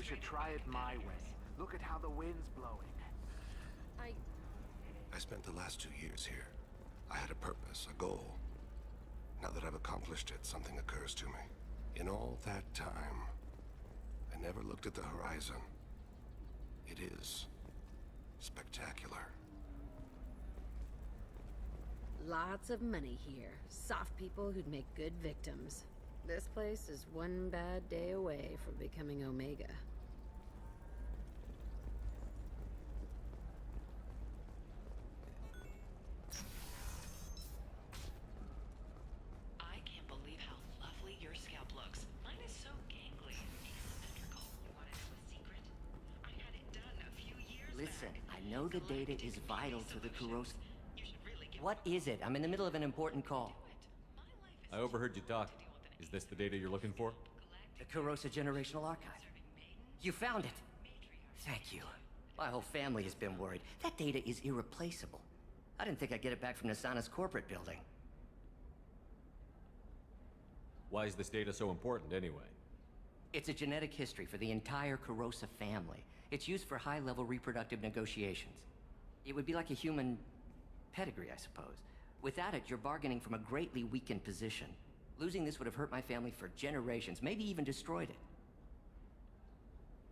should try it my way. Look at how the wind's blowing. I spent the last 2 years here. I had a purpose, a goal. Now that I've accomplished it, something occurs to me. In all that time, I never looked at the horizon. It is spectacular. Lots of money here. Soft people who'd make good victims. This place is one bad day away from becoming Omega. I can't believe how lovely your scalp looks. Mine is so gangly and asymmetrical. You wanted to know a secret? I had it done a few years Listen, back. I know the data is vital to the corrosive. You should really get What is it? I'm in the middle of an important call. do it. My life is I overheard you talk. Is this the data you're looking for? The corrosive generational archive. You found it. Thank you. My whole family has been worried. That data is irreplaceable. I didn't think I'd get it back from Nasana's corporate building. Why is this data so important anyway? It's a genetic history for the entire corrosive family. It's used for high-level reproductive negotiations. It would be like a human pedigree, I suppose. Without it, you're bargaining from a greatly weakened position. Losing this would have hurt my family for generations, maybe even destroyed it.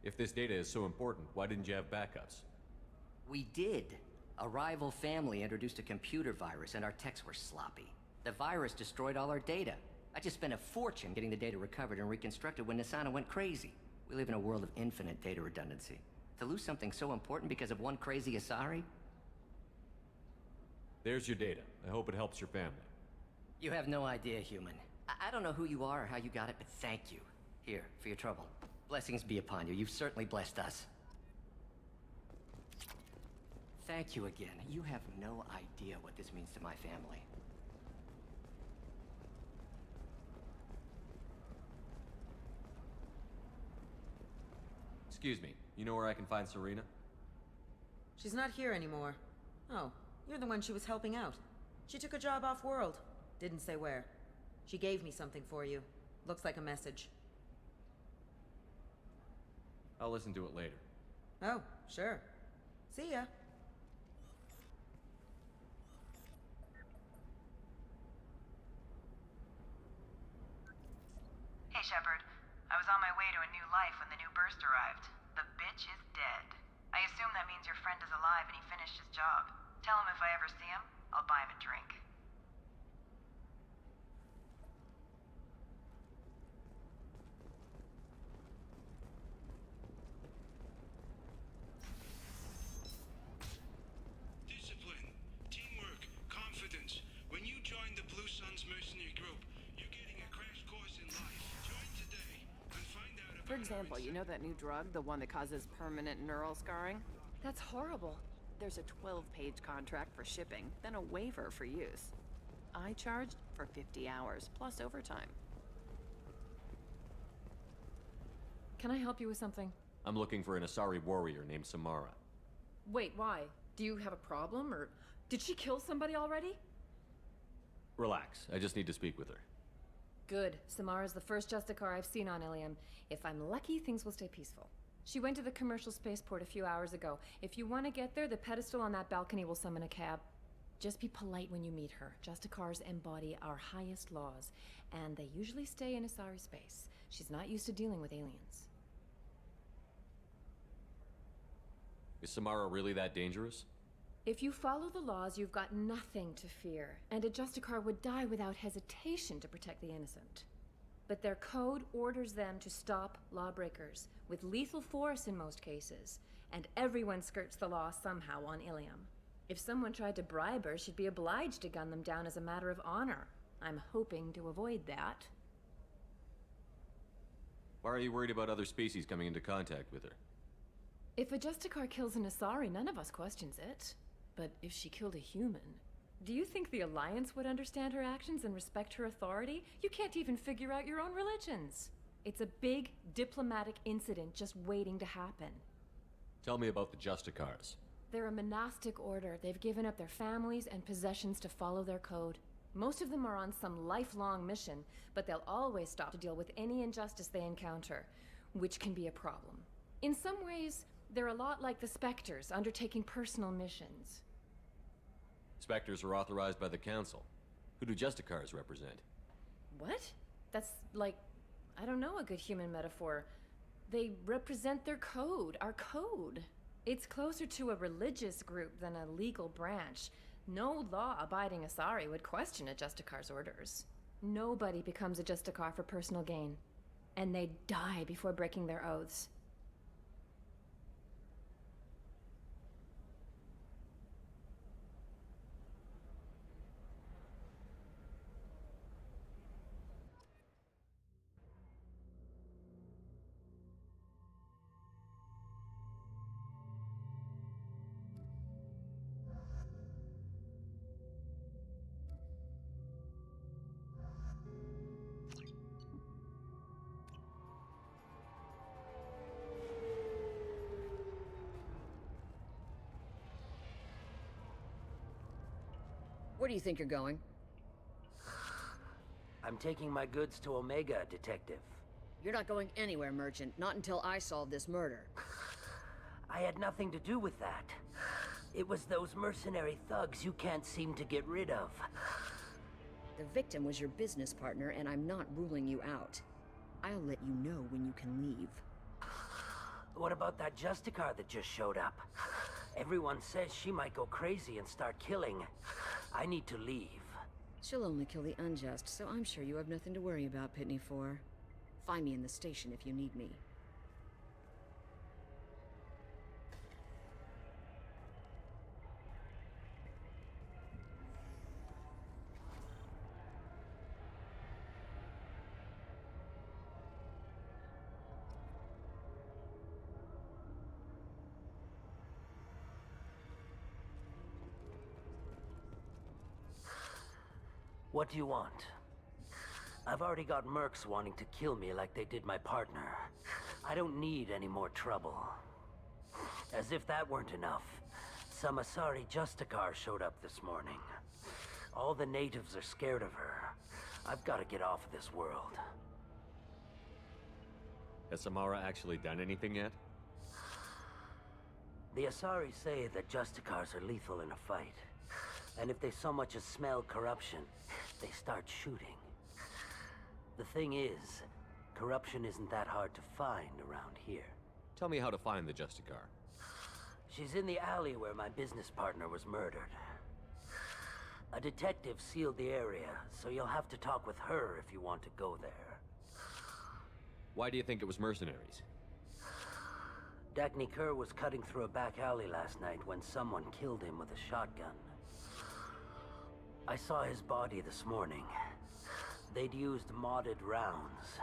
If this data is so important, why didn't you have backups? We did. A rival family introduced a computer virus and our techs were sloppy. The virus destroyed all our data. I just spent a fortune getting the data recovered and reconstructed when Nasana went crazy. We live in a world of infinite data redundancy. To lose something so important because of one crazy Asari? There's your data. I hope it helps your family. You have no idea, human. I don't know who you are or how you got it, but thank you. Here, for your trouble. Blessings be upon you. You've certainly blessed us. Thank you again. You have no idea what this means to my family. Excuse me, you know where I can find Serena? She's not here anymore. Oh, you're the one she was helping out. She took a job off-world. Didn't say where. She gave me something for you. Looks like a message. I'll listen to it later. Oh, sure. See ya. Hey, Shepard. I was on my way to a new life when the new burst arrived. The bitch is dead. I assume that means your friend is alive and he finished his job. Tell him if I ever see him, I'll buy him a drink. Discipline, teamwork, confidence. When you join the Blue Suns mercenary group, you're getting a crash course in life. Join today and find out about For example, you know that new drug, the one that causes permanent neural scarring? That's horrible. There's a 12-page contract for shipping, then a waiver for use. I charged for 50 hours, plus overtime. Can I help you with something? I'm looking for an Asari warrior named Samara. Wait, why? Do you have a problem, or did she kill somebody already? Relax, I just need to speak with her. Good. Samara's the first Justicar I've seen on Ilium. If I'm lucky, things will stay peaceful. She went to the commercial spaceport a few hours ago. If you want to get there, the pedestal on that balcony will summon a cab. Just be polite when you meet her. Justicars embody our highest laws, and they usually stay in Asari space. She's not used to dealing with aliens. Is Samara really that dangerous? If you follow the laws, you've got nothing to fear, and a Justicar would die without hesitation to protect the innocent. But their code orders them to stop lawbreakers, with lethal force in most cases, and everyone skirts the law somehow on Ilium. If someone tried to bribe her, she'd be obliged to gun them down as a matter of honor. I'm hoping to avoid that. Why are you worried about other species coming into contact with her? If a Justicar kills an Asari, none of us questions it. But if she killed a human, do you think the Alliance would understand her actions and respect her authority? You can't even figure out your own religions. It's a big diplomatic incident just waiting to happen. Tell me about the Justicars. They're a monastic order. They've given up their families and possessions to follow their code. Most of them are on some lifelong mission, but they'll always stop to deal with any injustice they encounter, which can be a problem. In some ways, they're a lot like the Spectres, undertaking personal missions. Spectres are authorized by the Council. Who do Justicars represent? What? That's like, I don't know, a good human metaphor. They represent their code, our code. It's closer to a religious group than a legal branch. No law-abiding Asari would question a Justicar's orders. Nobody becomes a Justicar for personal gain. And they die before breaking their oaths. Where do you think you're going? I'm taking my goods to Omega, Detective. You're not going anywhere, Merchant. Not until I solve this murder. I had nothing to do with that. It was those mercenary thugs you can't seem to get rid of. The victim was your business partner, and I'm not ruling you out. I'll let you know when you can leave. What about that Justicar that just showed up? Everyone says she might go crazy and start killing. I need to leave. She'll only kill the unjust, so I'm sure you have nothing to worry about, Pitney 4. Find me in the station if you need me. What do you want? I've already got mercs wanting to kill me like they did my partner. I don't need any more trouble. As if that weren't enough, some Asari Justicar showed up this morning. All the natives are scared of her. I've got to get off of this world. Has Samara actually done anything yet? The Asari say that Justicars are lethal in a fight. And if they so much as smell corruption, they start shooting. The thing is, corruption isn't that hard to find around here. Tell me how to find the Justicar. She's in the alley where my business partner was murdered. A detective sealed the area, so you'll have to talk with her if you want to go there. Why do you think it was mercenaries? Dagny Kerr was cutting through a back alley last night when someone killed him with a shotgun. I saw his body this morning. They'd used modded rounds.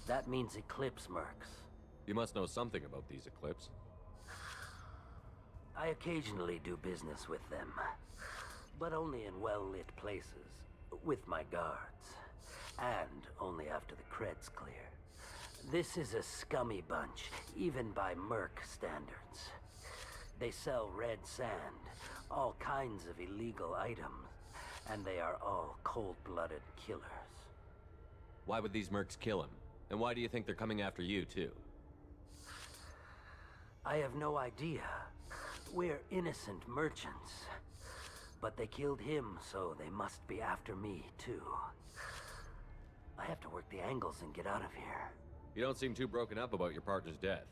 That means Eclipse mercs. You must know something about these Eclipse. I occasionally do business with them, but only in well-lit places, with my guards, and only after the cred's clear. This is a scummy bunch, even by merc standards. They sell red sand, all kinds of illegal items, and they are all cold-blooded killers. Why would these mercs kill him? And why do you think they're coming after you, too? I have no idea. We're innocent merchants. But they killed him, so they must be after me, too. I have to work the angles and get out of here. You don't seem too broken up about your partner's death.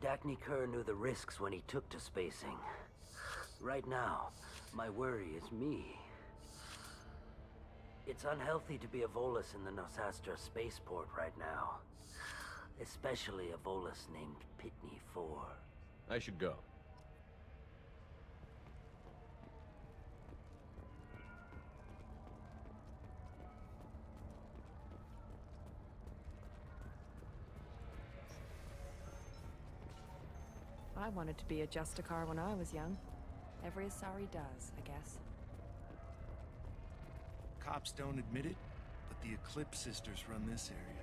Dagny Kerr knew the risks when he took to spacing. Right now, my worry is me. It's unhealthy to be a Volus in the Nosastra spaceport right now. Especially a Volus named Pitney 4. I should go. I wanted to be a Justicar when I was young. Every Asari does, I guess. Cops don't admit it, but the Eclipse sisters run this area.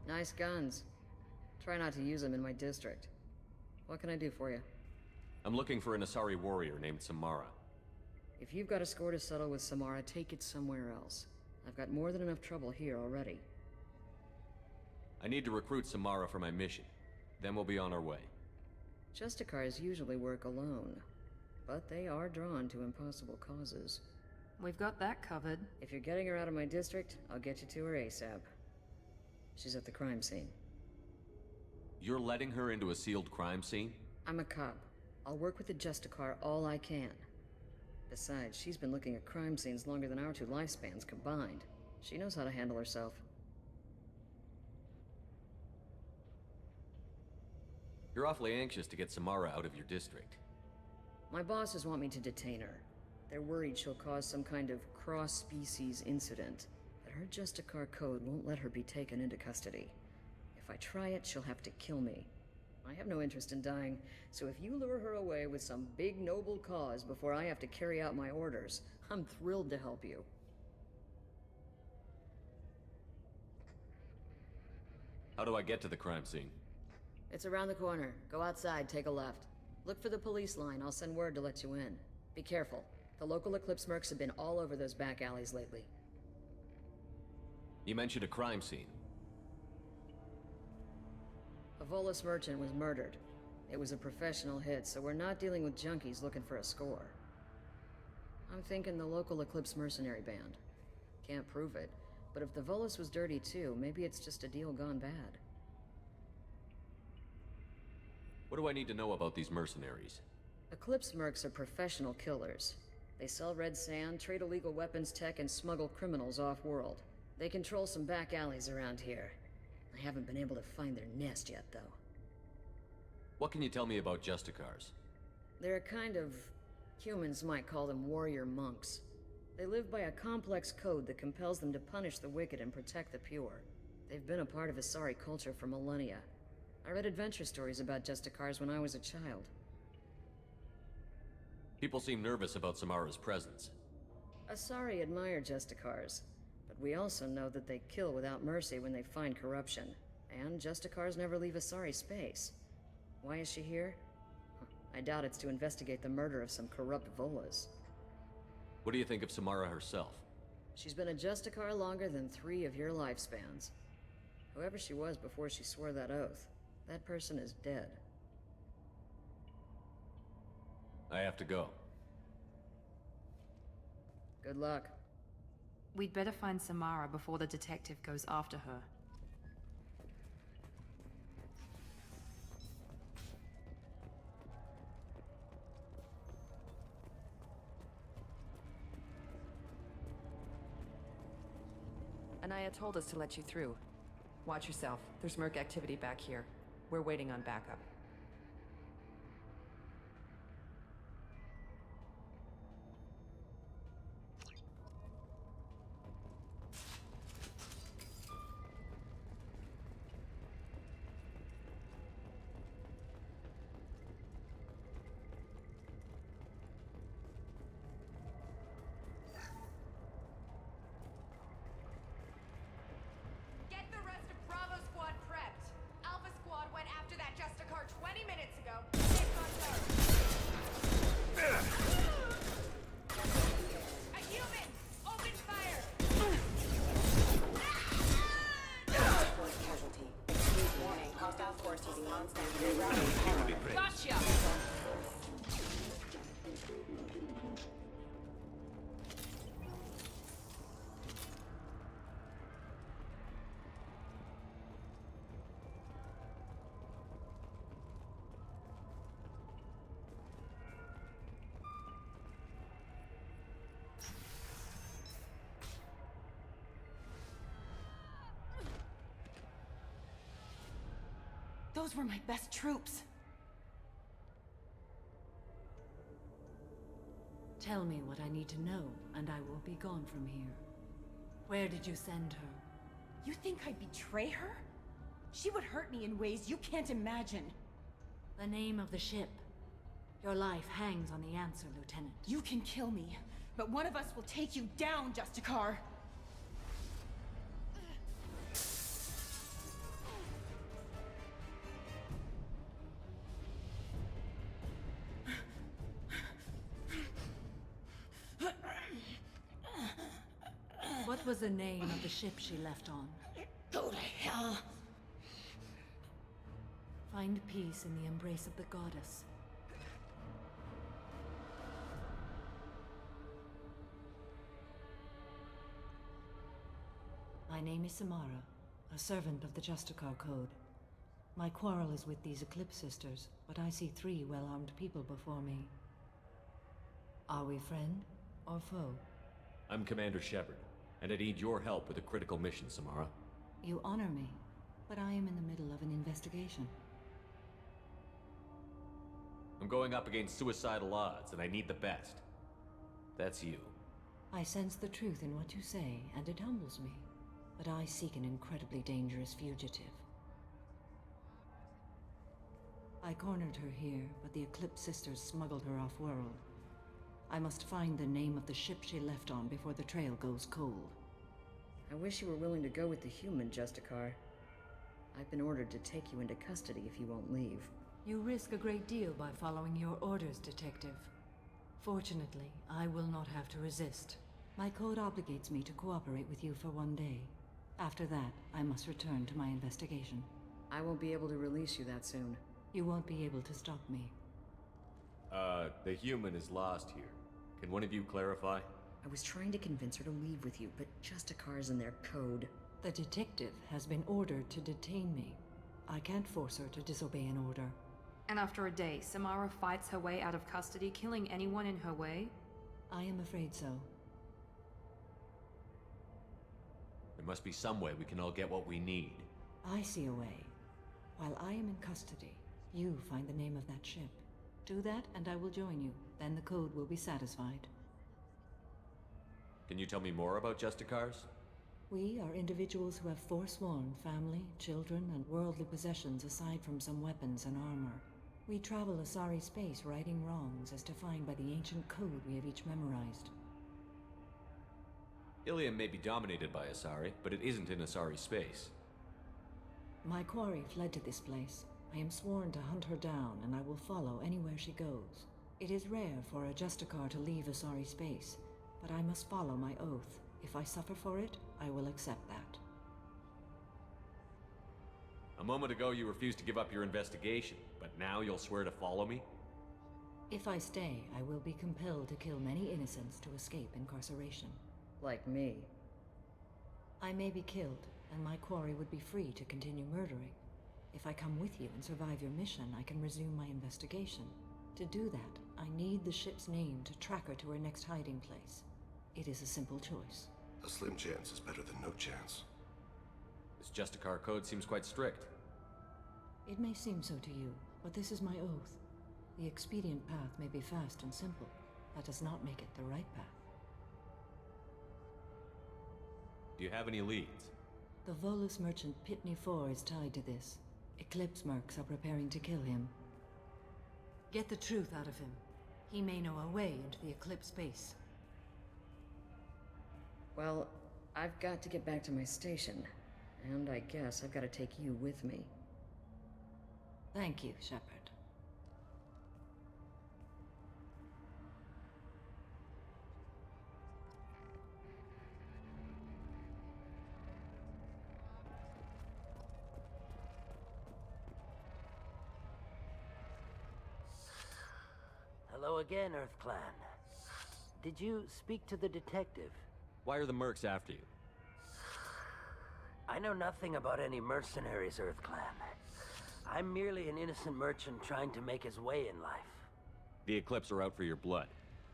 Nice guns. Try not to use them in my district. What can I do for you? I'm looking for an Asari warrior named Samara. If you've got a score to settle with Samara, take it somewhere else. I've got more than enough trouble here already. I need to recruit Samara for my mission. Then we'll be on our way. Justicars usually work alone, but they are drawn to impossible causes. We've got that covered. If you're getting her out of my district, I'll get you to her ASAP. She's at the crime scene. You're letting her into a sealed crime scene? I'm a cop. I'll work with the Justicar all I can. Besides, she's been looking at crime scenes longer than our 2 lifespans combined. She knows how to handle herself. You're awfully anxious to get Samara out of your district. My bosses want me to detain her. They're worried she'll cause some kind of cross-species incident, but her Justicar code won't let her be taken into custody. If I try it, she'll have to kill me. I have no interest in dying, so if you lure her away with some big noble cause before I have to carry out my orders, I'm thrilled to help you. How do I get to the crime scene? It's around the corner. Go outside, take a left. Look for the police line. I'll send word to let you in. Be careful. The local Eclipse mercs have been all over those back alleys lately. You mentioned a crime scene. A Volus merchant was murdered. It was a professional hit, so we're not dealing with junkies looking for a score. I'm thinking the local Eclipse mercenary band. Can't prove it, but if the Volus was dirty too, maybe it's just a deal gone bad. What do I need to know about these mercenaries? Eclipse mercs are professional killers. They sell red sand, trade illegal weapons tech, and smuggle criminals off-world. They control some back alleys around here. I haven't been able to find their nest yet, though. What can you tell me about Justicars? They're a kind of... humans might call them warrior monks. They live by a complex code that compels them to punish the wicked and protect the pure. They've been a part of Asari culture for millennia. I read adventure stories about Justicars when I was a child. People seem nervous about Samara's presence. Asari admire Justicars, but we also know that they kill without mercy when they find corruption. And Justicars never leave Asari space. Why is she here? I doubt it's to investigate the murder of some corrupt Volas. What do you think of Samara herself? She's been a Justicar longer than 3 of your lifespans. Whoever she was before she swore that oath, that person is dead. I have to go. Good luck. We'd better find Samara before the detective goes after her. Anaya told us to let you through. Watch yourself. There's merc activity back here. We're waiting on backup. Get the rest of Bravo Squad prepped. Alpha Squad went after that Justicar 20 minutes ago. Get on guard. A human! Open fire! Casualty. Warning, hostile force using non-standard route. Gotcha! Those were my best troops. Tell me what I need to know, and I will be gone from here. Where did you send her? You think I'd betray her? She would hurt me in ways you can't imagine. The name of the ship. Your life hangs on the answer, Lieutenant. You can kill me, but one of us will take you down, Justicar. What was the name of the ship she left on? Go to hell. Find peace in the embrace of the goddess. My name is Samara, a servant of the Justicar Code. My quarrel is with these Eclipse Sisters, but I see 3 well-armed people before me. Are we friend or foe? I'm Commander Shepard, and I need your help with a critical mission, Samara. You honor me, but I am in the middle of an investigation. I'm going up against suicidal odds, and I need the best. That's you. I sense the truth in what you say, and it humbles me. But I seek an incredibly dangerous fugitive. I cornered her here, but the Eclipse Sisters smuggled her off-world. I must find the name of the ship she left on before the trail goes cold. I wish you were willing to go with the human, Justicar. I've been ordered to take you into custody if you won't leave. You risk a great deal by following your orders, Detective. Fortunately, I will not have to resist. My code obligates me to cooperate with you for 1 day. After that, I must return to my investigation. I won't be able to release you that soon. You won't be able to stop me. The human is lost here. Can one of you clarify? I was trying to convince her to leave with you, but Justicar's in their code. The detective has been ordered to detain me. I can't force her to disobey an order. And after a day, Samara fights her way out of custody, killing anyone in her way? I am afraid so. There must be some way we can all get what we need. I see a way. While I am in custody, you find the name of that ship. Do that, and I will join you. Then the code will be satisfied. Can you tell me more about Justicars? We are individuals who have forsworn family, children, and worldly possessions aside from some weapons and armor. We travel Asari space righting wrongs as defined by the ancient code we have each memorized. Ilium may be dominated by Asari, but it isn't in Asari space. My quarry fled to this place. I am sworn to hunt her down, and I will follow anywhere she goes. It is rare for a Justicar to leave Asari space, but I must follow my oath. If I suffer for it, I will accept that. A moment ago you refused to give up your investigation, but now you'll swear to follow me? If I stay, I will be compelled to kill many innocents to escape incarceration. Like me. I may be killed, and my quarry would be free to continue murdering. If I come with you and survive your mission, I can resume my investigation. To do that, I need the ship's name to track her to her next hiding place. It is a simple choice. A slim chance is better than no chance. This Justicar code seems quite strict. It may seem so to you, but this is my oath. The expedient path may be fast and simple. That does not make it the right path. Do you have any leads? The Volus merchant Pitney 4 is tied to this. Eclipse mercs are preparing to kill him. Get the truth out of him. He may know a way into the Eclipse base. Well, I've got to get back to my station. And I guess I've got to take you with me. Thank you, Shepard. Hello again, Earth Clan. Did you speak to the detective? Why are the mercs after you? I know nothing about any mercenaries, Earth Clan. I'm merely an innocent merchant trying to make his way in life. The Eclipse are out for your blood.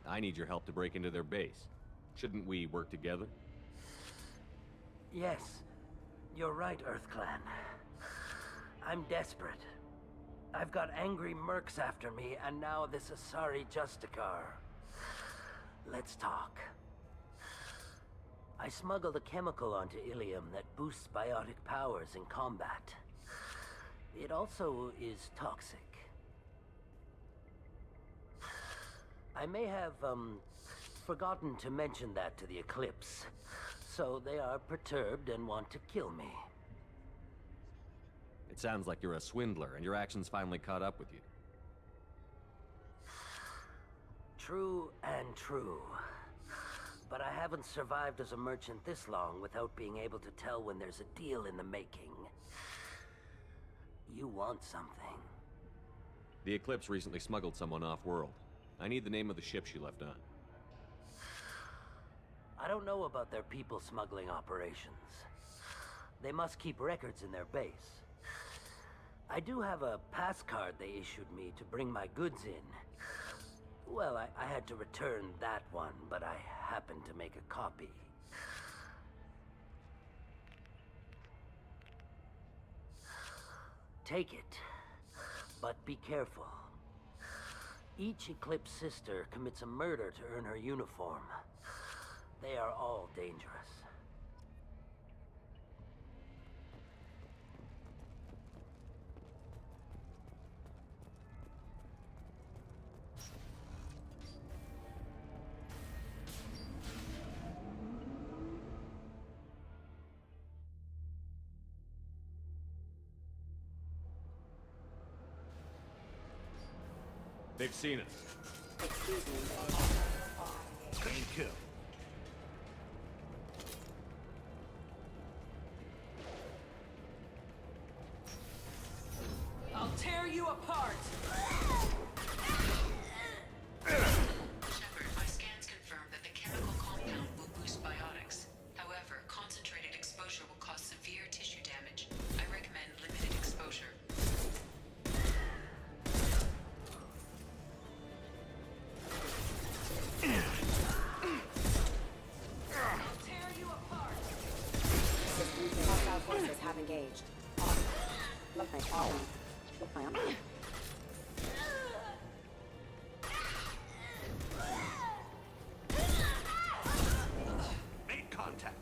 I need your help to break into their base. Shouldn't we work together? Yes, you're right, Earth Clan. I'm desperate. I've got angry mercs after me, and now this Asari Justicar. Let's talk. I smuggled a chemical onto Ilium that boosts biotic powers in combat. It also is toxic. I may have, forgotten to mention that to the Eclipse, so they are perturbed and want to kill me. It sounds like you're a swindler, and your actions finally caught up with you. True and true. but I haven't survived as a merchant this long without being able to tell when there's a deal in the making. You want something. The Eclipse recently smuggled someone off-world. I need the name of the ship she left on. I don't know about their people smuggling operations. They must keep records in their base. I do have a pass card they issued me to bring my goods in. Well, I had to return that one, but I happened to make a copy. Take it, but be careful. Each Eclipse sister commits a murder to earn her uniform. They are all dangerous. They've seen us. Excuse me. Clean kill. I'll tear you apart! Shepard, my scans confirm that the chemical compound will boost biotics. However, concentrated exposure will cause severe tissue damage. I recommend limited exposure. I'll tear you apart! Systems hostile forces have engaged. Look my arm. Look my arm. Make contact.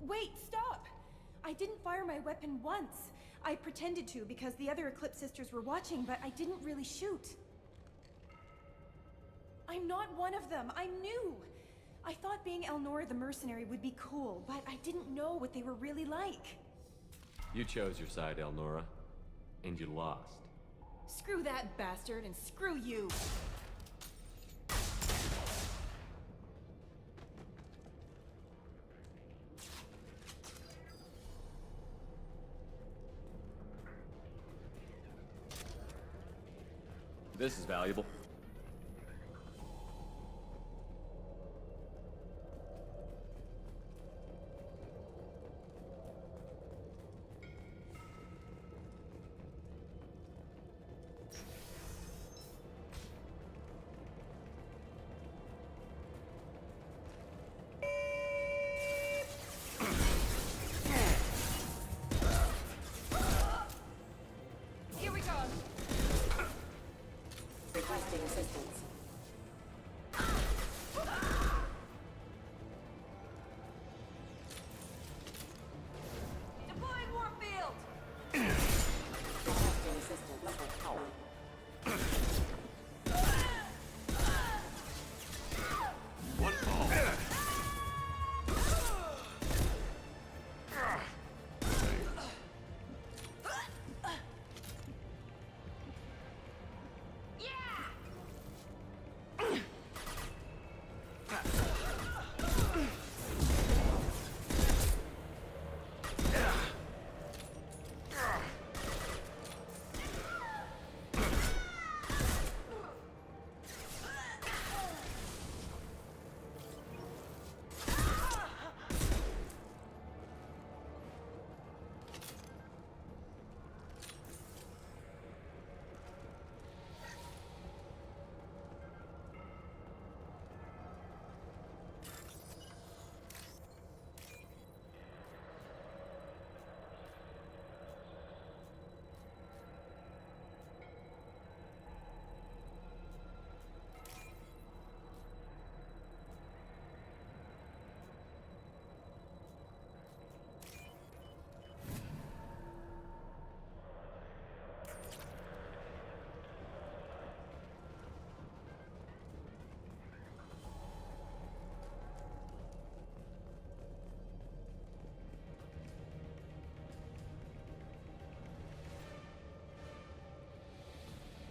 Wait, stop! I didn't fire my weapon once. I pretended to because the other Eclipse sisters were watching, but I didn't really shoot. I'm not one of them. I'm new. I thought being Elnora the mercenary would be cool, but I didn't know what they were really like. You chose your side, Elnora. And you lost. Screw that bastard, and screw you! This is valuable. Here we go! Requesting assistance. Deploying Warfield! Requesting assistance. Help. One call.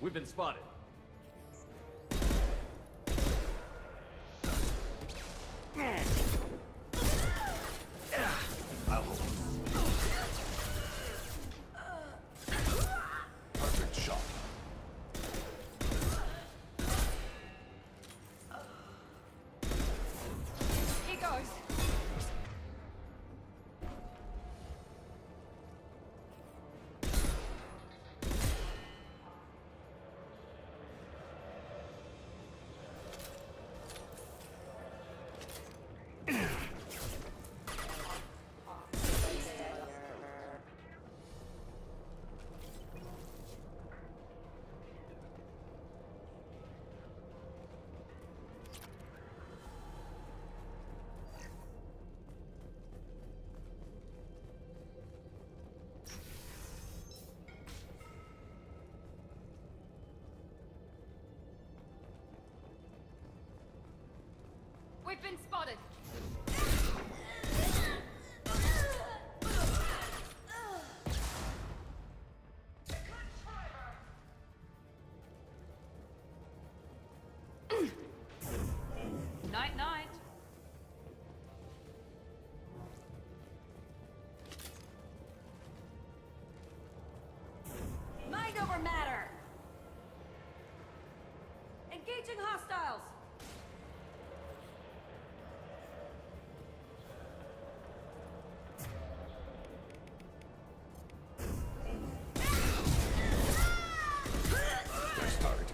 We've been spotted. I'll hold. Perfect shot. He goes. We've been spotted. Night, night. Mind over matter! Engaging hostiles! Nice target.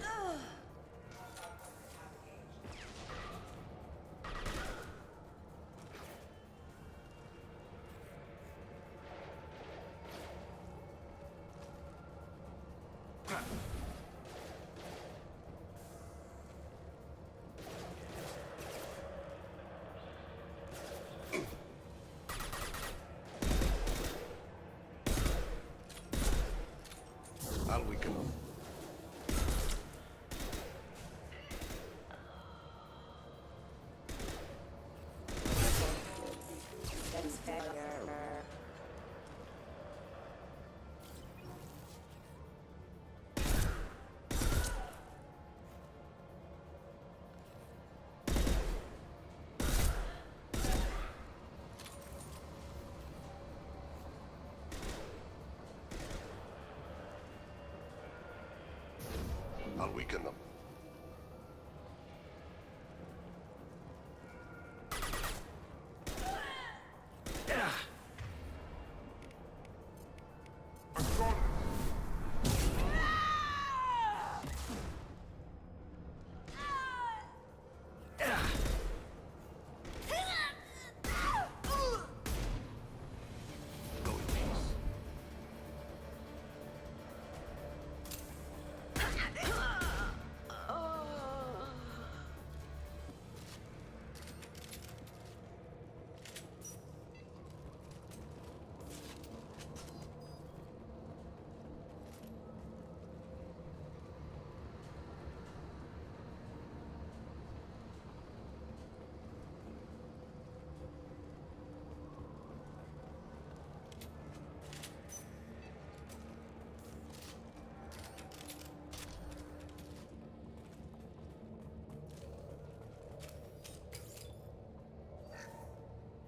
I'll weaken them. That's failure. I'll weaken them. Go in peace.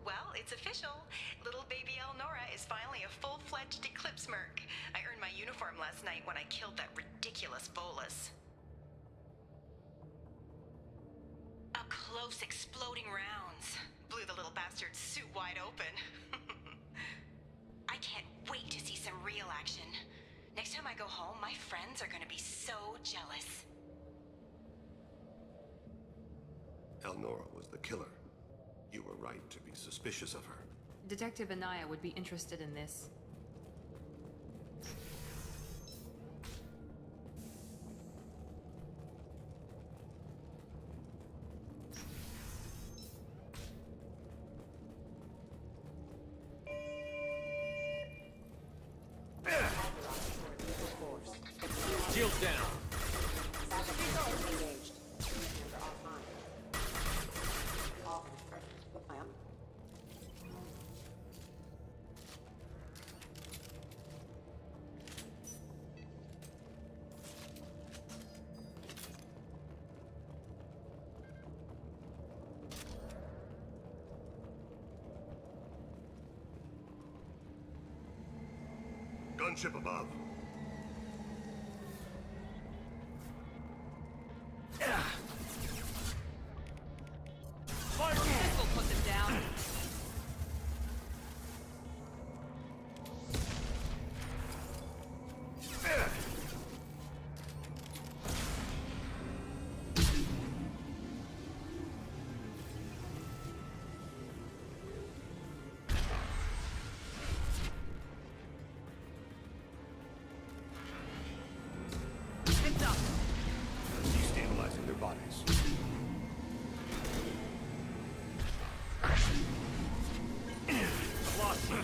Well, it's official. Little baby Elnora is finally a full-fledged Eclipse merc. I earned my uniform last night when I killed that ridiculous bolus. Up close, exploding rounds. Blew the little bastard's suit wide open. I can't wait to see some real action. Next time I go home, my friends are gonna be so jealous. Elnora was the killer. You were right to be suspicious of her. Detective Anaya would be interested in this. Shields down. Engaged. You're offline. Off. I am. gunship above. Fire! This will put them down. It's up. Destabilizing their bodies. Lost you.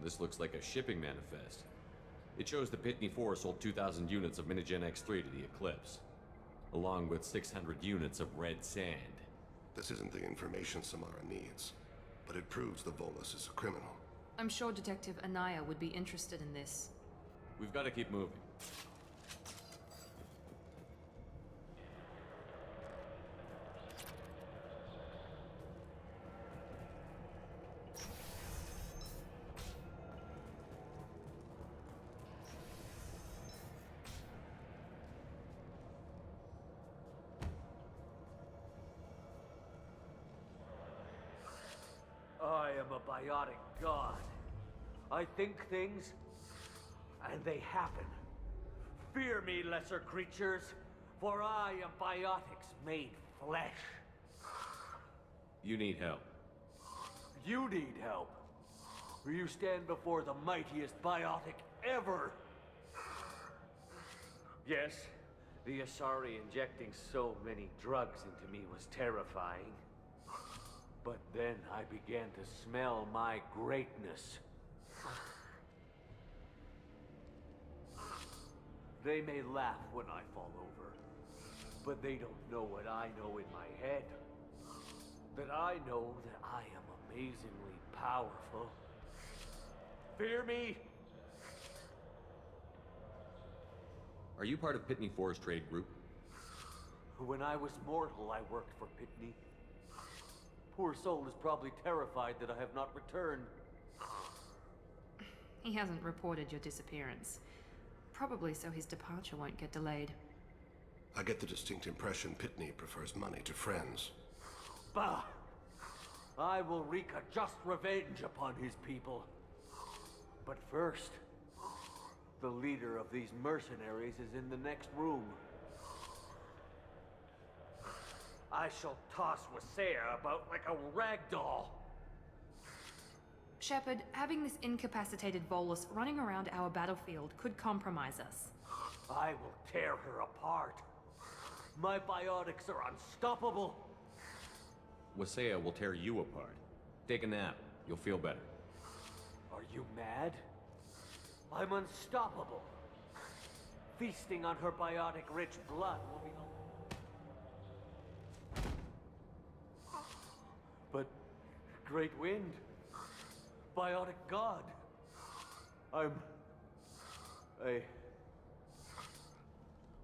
This looks like a shipping manifest. It shows the Pitney 4 sold 2,000 units of Minigen X3 to the Eclipse, along with 600 units of red sand. This isn't the information Samara needs, but it proves the Volus is a criminal. I'm sure Detective Anaya would be interested in this. We've got to keep moving. I am a biotic god. I think things, and they happen. Fear me, lesser creatures, for I am biotics made flesh. You need help. You need help. You stand before the mightiest biotic ever. Yes, the Asari injecting so many drugs into me was terrifying. But then I began to smell my greatness. They may laugh when I fall over, but they don't know what I know in my head. That I know that I am amazingly powerful. Fear me? Are you part of Pitney 4's trade group? When I was mortal, I worked for Pitney. Poor soul is probably terrified that I have not returned. He hasn't reported your disappearance. Probably so his departure won't get delayed. I get the distinct impression Pitney prefers money to friends. Bah! I will wreak a just revenge upon his people. But first, the leader of these mercenaries is in the next room. I shall toss Wasea about like a rag doll. Shepard, having this incapacitated Volus running around our battlefield could compromise us. I will tear her apart. My biotics are unstoppable. Wasea will tear you apart. Take a nap. You'll feel better. Are you mad? I'm unstoppable. Feasting on her biotic-rich blood will be... But... Great Wind... Biotic God...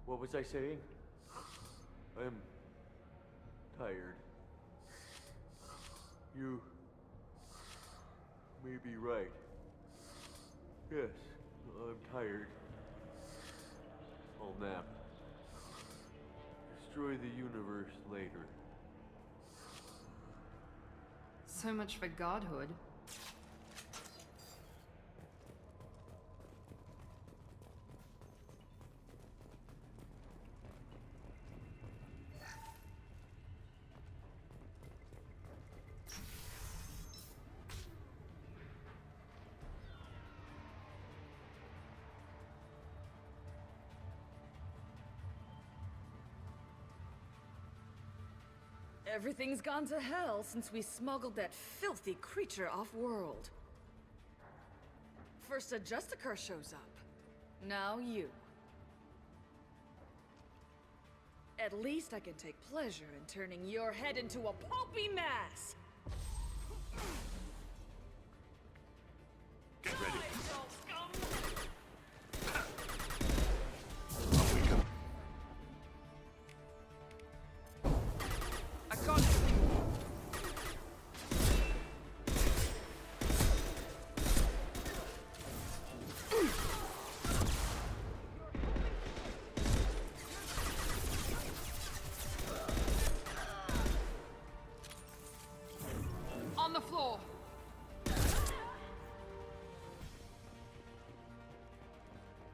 What was I saying? I'm... tired. You... may be right. Yes, I'm tired. I'll nap. destroy the universe later. So much for godhood. Everything's gone to hell since we smuggled that filthy creature off-world. First a Justicar shows up. Now you. At least I can take pleasure in turning your head into a pulpy mass! Get ready. I got it! On the floor!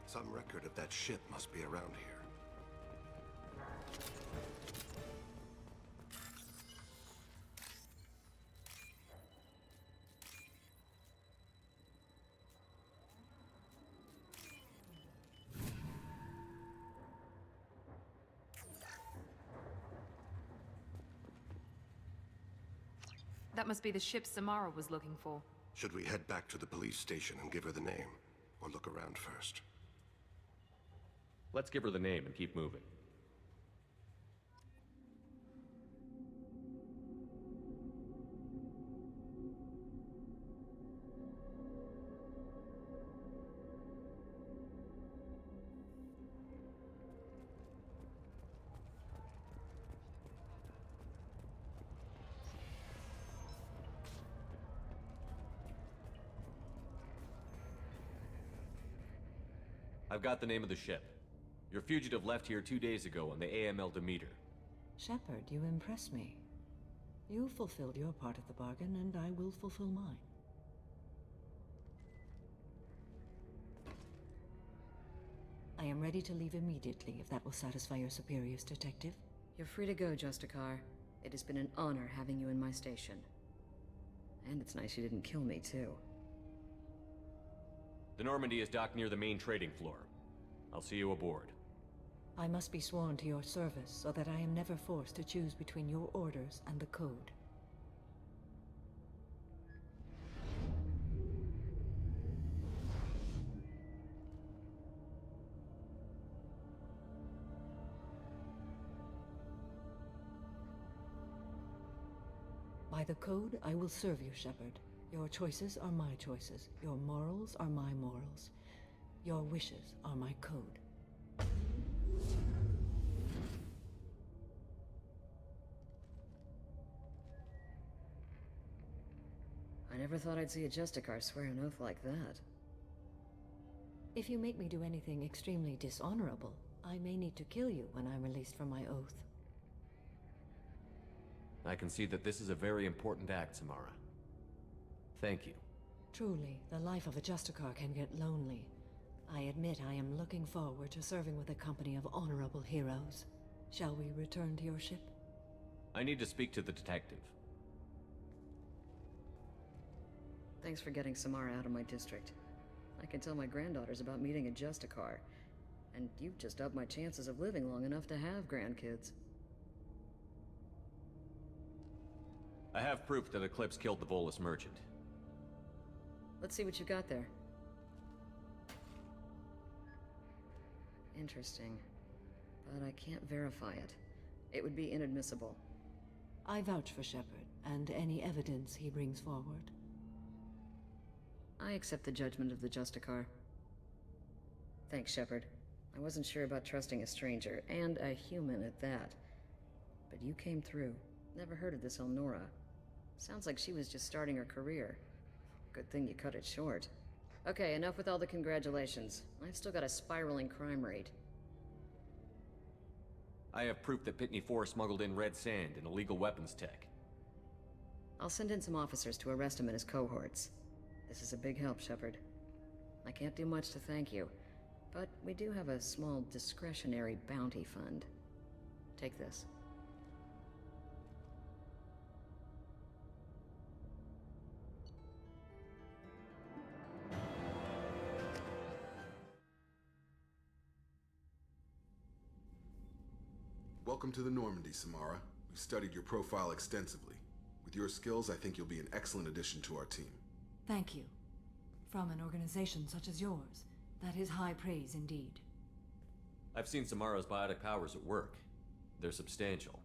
Some record of that ship must be around here. That must be the ship Samara was looking for. Should we head back to the police station and give her the name? Or look around first? Let's give her the name and keep moving. I've got the name of the ship. Your fugitive left here 2 days ago on the AML Demeter. Shepard, you impress me. You fulfilled your part of the bargain, and I will fulfill mine. I am ready to leave immediately, if that will satisfy your superiors, Detective. You're free to go, Justicar. It has been an honor having you in my station. And it's nice you didn't kill me, too. The Normandy is docked near the main trading floor. I'll see you aboard. I must be sworn to your service, so that I am never forced to choose between your orders and the Code. By the Code, I will serve you, Shepard. Your choices are my choices. Your morals are my morals. Your wishes are my code. I never thought I'd see a Justicar swear an oath like that. If you make me do anything extremely dishonorable, I may need to kill you when I'm released from my oath. I can see that this is a very important act, Samara. Thank you. Truly, the life of a Justicar can get lonely. I admit I am looking forward to serving with a company of honorable heroes. Shall we return to your ship? I need to speak to the detective. Thanks for getting Samara out of my district. I can tell my granddaughters about meeting a Justicar. And you've just upped my chances of living long enough to have grandkids. I have proof that Eclipse killed the Volus merchant. Let's see what you got there. Interesting. But I can't verify it. It would be inadmissible. I vouch for Shepard, and any evidence he brings forward. I accept the judgment of the Justicar. Thanks, Shepard. I wasn't sure about trusting a stranger, and a human at that. But you came through. Never heard of this Elnora. Sounds like she was just starting her career. Good thing you cut it short. Okay, enough with all the congratulations. I've still got a spiraling crime rate. I have proof that Pitney 4 smuggled in red sand and illegal weapons tech. I'll send in some officers to arrest him and his cohorts. This is a big help, Shepard. I can't do much to thank you, but we do have a small discretionary bounty fund. Take this. Welcome to the Normandy, Samara. We've studied your profile extensively. With your skills, I think you'll be an excellent addition to our team. Thank you. From an organization such as yours, that is high praise indeed. I've seen Samara's biotic powers at work. They're substantial.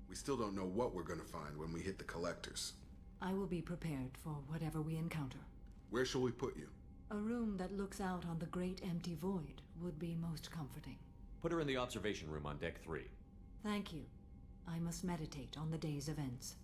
We still don't know what we're gonna find when we hit the collectors. I will be prepared for whatever we encounter. Where shall we put you? A room that looks out on the great empty void would be most comforting. Put her in the observation room on Deck 3. Thank you. I must meditate on the day's events.